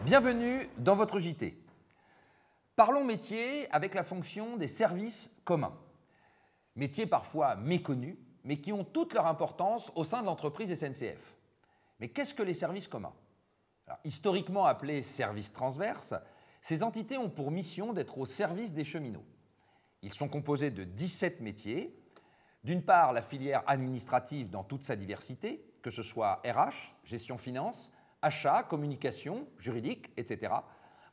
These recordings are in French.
Bienvenue dans votre JT. Parlons métier avec la fonction des services communs. Métiers parfois méconnus, mais qui ont toute leur importance au sein de l'entreprise SNCF. Mais qu'est-ce que les services communs? Alors, historiquement appelés services transverses, ces entités ont pour mission d'être au service des cheminots. Ils sont composés de 17 métiers. D'une part, la filière administrative dans toute sa diversité, que ce soit RH, gestion finance, achat, communication, juridique, etc.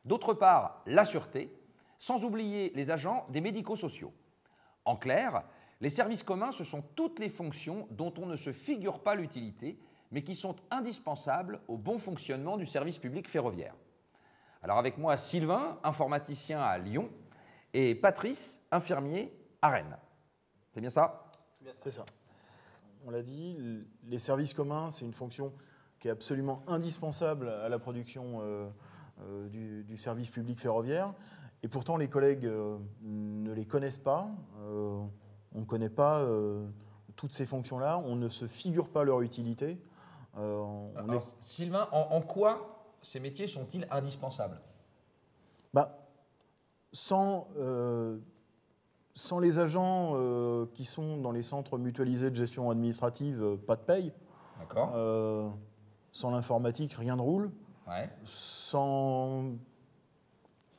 D'autre part, la sûreté, sans oublier les agents des médico-sociaux. En clair, les services communs, ce sont toutes les fonctions dont on ne se figure pas l'utilité, mais qui sont indispensables au bon fonctionnement du service public ferroviaire. Alors avec moi, Sylvain, informaticien à Lyon, et Patrice, infirmier à Rennes. C'est bien ça? C'est ça. On l'a dit, les services communs, c'est une fonction qui est absolument indispensable à la production du service public ferroviaire. Et pourtant, les collègues ne les connaissent pas. On ne connaît pas toutes ces fonctions-là. On ne se figure pas leur utilité. Sylvain, en quoi ces métiers sont-ils indispensables? Sans les agents qui sont dans les centres mutualisés de gestion administrative, pas de paye. D'accord. Sans l'informatique, rien ne roule. Ouais. Sans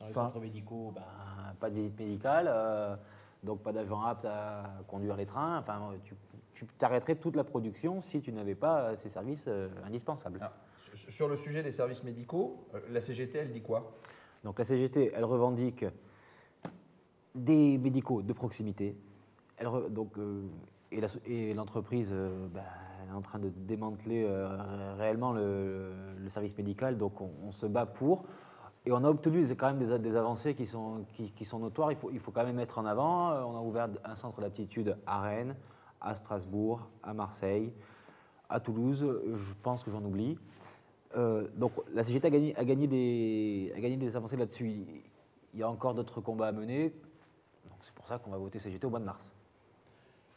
les centres médicaux, pas de visite médicale, donc pas d'agent apte à conduire les trains. Enfin, tu t'arrêterais toute la production si tu n'avais pas ces services indispensables. Alors, sur le sujet des services médicaux, la CGT, elle dit quoi? Donc la CGT, elle revendique des médicaux de proximité. Et l'entreprise elle est en train de démanteler réellement le service médical, donc on se bat pour. Et on a obtenu quand même des avancées qui sont notoires. Il faut quand même mettre en avant. On a ouvert un centre d'aptitude à Rennes, à Strasbourg, à Marseille, à Toulouse. Je pense que j'en oublie. Donc la CGT a gagné des avancées là-dessus. Il y a encore d'autres combats à mener. Donc c'est pour ça qu'on va voter CGT au mois de mars.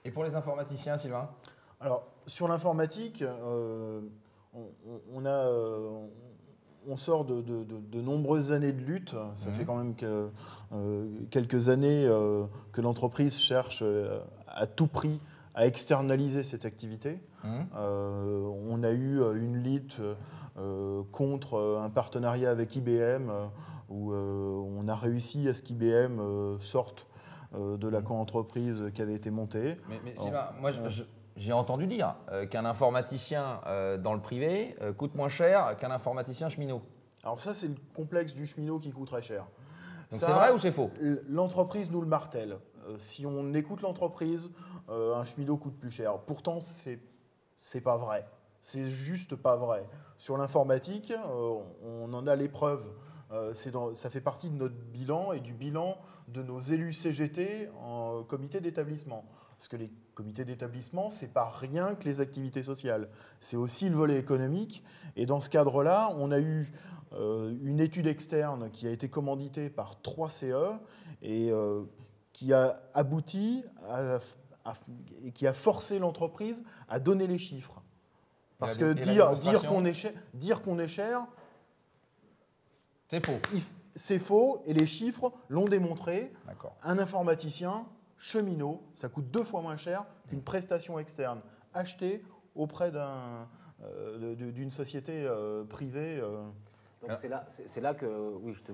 Et pour les informaticiens, Sylvain? Alors, sur l'informatique, on sort de nombreuses années de lutte. Ça fait quand même quelques années que l'entreprise cherche à tout prix à externaliser cette activité. On a eu une lutte contre un partenariat avec IBM où on a réussi à ce qu'IBM sorte de la coentreprise qui avait été montée. Mais Sylvain, moi j'ai entendu dire qu'un informaticien dans le privé coûte moins cher qu'un informaticien cheminot. Alors ça, c'est le complexe du cheminot qui coûte très cher. Donc c'est vrai ou c'est faux? L'entreprise nous le martèle. Si on écoute l'entreprise, un cheminot coûte plus cher. Pourtant, c'est pas vrai. C'est juste pas vrai. Sur l'informatique, on en a les preuves. Ça fait partie de notre bilan et du bilan de nos élus CGT en comité d'établissement. Parce que les comités d'établissement, ce n'est pas rien que les activités sociales. C'est aussi le volet économique. Et dans ce cadre-là, on a eu une étude externe qui a été commanditée par 3 CE et qui a abouti et qui a forcé l'entreprise à donner les chiffres. Parce que dire qu'on est cher, c'est faux. C'est faux et les chiffres l'ont démontré. Un informaticien cheminot, ça coûte 2 fois moins cher qu'une prestation externe achetée auprès d'une société privée. Donc c'est là que... Oui, je t'ai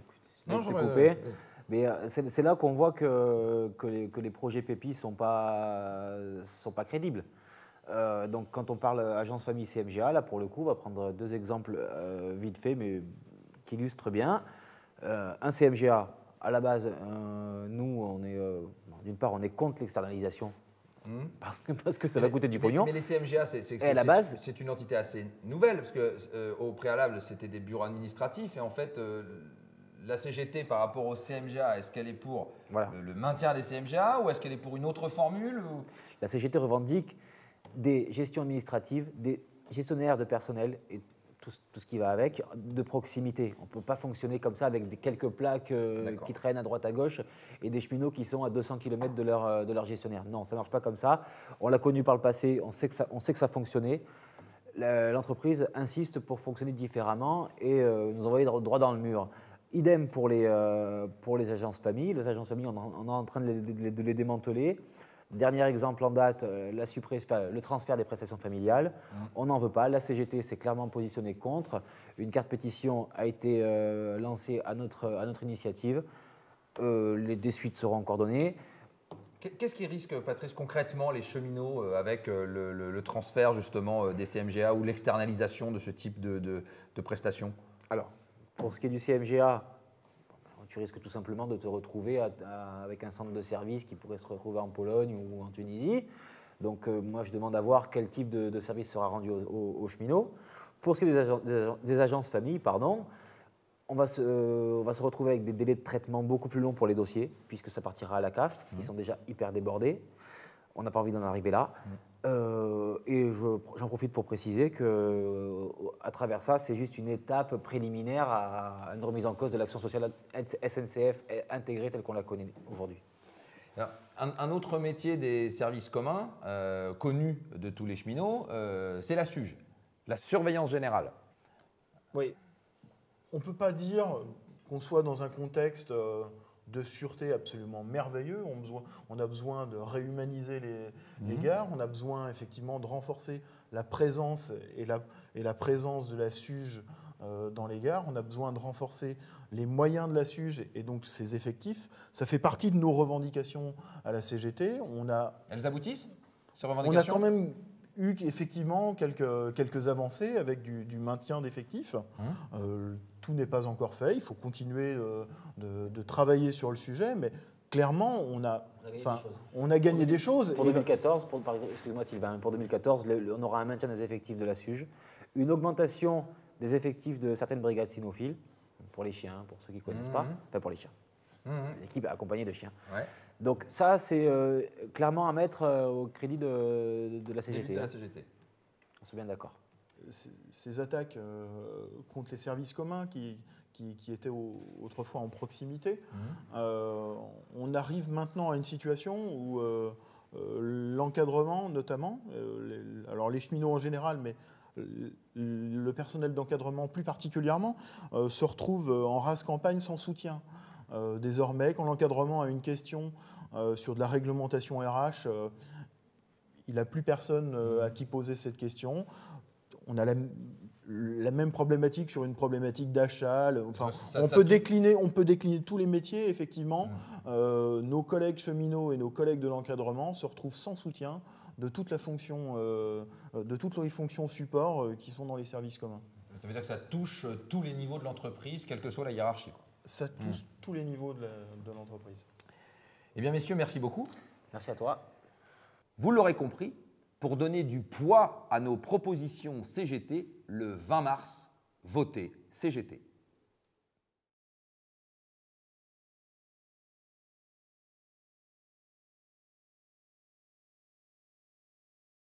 coupé. Mais c'est là qu'on voit que les projets PEPI ne sont pas crédibles. Donc quand on parle agence famille CMGA, là pour le coup, on va prendre 2 exemples vite fait, mais qui illustrent bien. Un CMGA, à la base, nous, d'une part, on est contre l'externalisation parce que ça va coûter du pognon. Mais les CMGA, c'est une entité assez nouvelle, parce qu'au préalable, c'était des bureaux administratifs, et en fait, la CGT par rapport au CMGA, est-ce qu'elle est pour le maintien des CMGA ou est-ce qu'elle est pour une autre formule La CGT revendique des gestions administratives, des gestionnaires de personnel et tout ce qui va avec, de proximité. On ne peut pas fonctionner comme ça avec quelques plaques qui traînent à droite à gauche et des cheminots qui sont à 200 km de leur gestionnaire. Non, ça ne marche pas comme ça. On l'a connu par le passé, on sait que ça fonctionnait. l'entreprise insiste pour fonctionner différemment et nous envoyer droit dans le mur. Idem pour les agences familles. Les agences familles, on est en train de les démanteler. Dernier exemple en date, le transfert des prestations familiales. On n'en veut pas. La CGT s'est clairement positionnée contre. Une carte pétition a été lancée à notre initiative. Des suites seront coordonnées. Qu'est-ce qui risque, Patrice, concrètement les cheminots avec le transfert justement des CMGA ou l'externalisation de ce type de prestations? Alors, pour ce qui est du CMGA, tu risques tout simplement de te retrouver avec un centre de service qui pourrait se retrouver en Pologne ou en Tunisie. Donc moi, je demande à voir quel type de service sera rendu aux cheminots. Pour ce qui est des agences familles, on va se retrouver avec des délais de traitement beaucoup plus longs pour les dossiers, puisque ça partira à la CAF, qui sont déjà hyper débordés. On n'a pas envie d'en arriver là. Et j'en profite pour préciser qu'à travers ça, c'est juste une étape préliminaire à une remise en cause de l'action sociale SNCF intégrée telle qu'on la connaît aujourd'hui. Alors, un autre métier des services communs, connu de tous les cheminots, c'est la SUGE, la surveillance générale. Oui. On ne peut pas dire qu'on soit dans un contexte de sûreté absolument merveilleux. On a besoin de réhumaniser les gares. On a besoin effectivement de renforcer la présence et la présence de la SUGE dans les gares. On a besoin de renforcer les moyens de la SUGE et donc ses effectifs. Ça fait partie de nos revendications à la CGT. Elles aboutissent, ces on a revendications? quand même eu effectivement quelques avancées avec du maintien d'effectifs. Tout n'est pas encore fait. Il faut continuer de travailler sur le sujet, mais clairement, on a gagné des choses. Pour 2014, excuse-moi Sylvain, pour 2014, on aura un maintien des effectifs de la SUGE, une augmentation des effectifs de certaines brigades cynophiles, pour les chiens, pour ceux qui ne connaissent pas, enfin pour les chiens, l'équipe accompagnée de chiens. Ouais. Donc ça, c'est clairement à mettre au crédit de la CGT. De la CGT. On se met bien d'accord. Ces attaques contre les services communs qui étaient autrefois en proximité, on arrive maintenant à une situation où l'encadrement notamment, alors les cheminots en général, mais le personnel d'encadrement plus particulièrement, se retrouve en rase campagne sans soutien. Désormais, quand l'encadrement a une question sur de la réglementation RH, il n'a plus personne à qui poser cette question. On a la même problématique sur une problématique d'achat. Enfin, on peut décliner tous les métiers, effectivement. Nos collègues cheminots et nos collègues de l'encadrement se retrouvent sans soutien de toutes les fonctions support qui sont dans les services communs. Ça veut dire que ça touche tous les niveaux de l'entreprise, quelle que soit la hiérarchie, quoi. Ça touche tous les niveaux de l'entreprise. Eh bien, messieurs, merci beaucoup. Merci à toi. Vous l'aurez compris, pour donner du poids à nos propositions CGT, le 20 mars, votez CGT.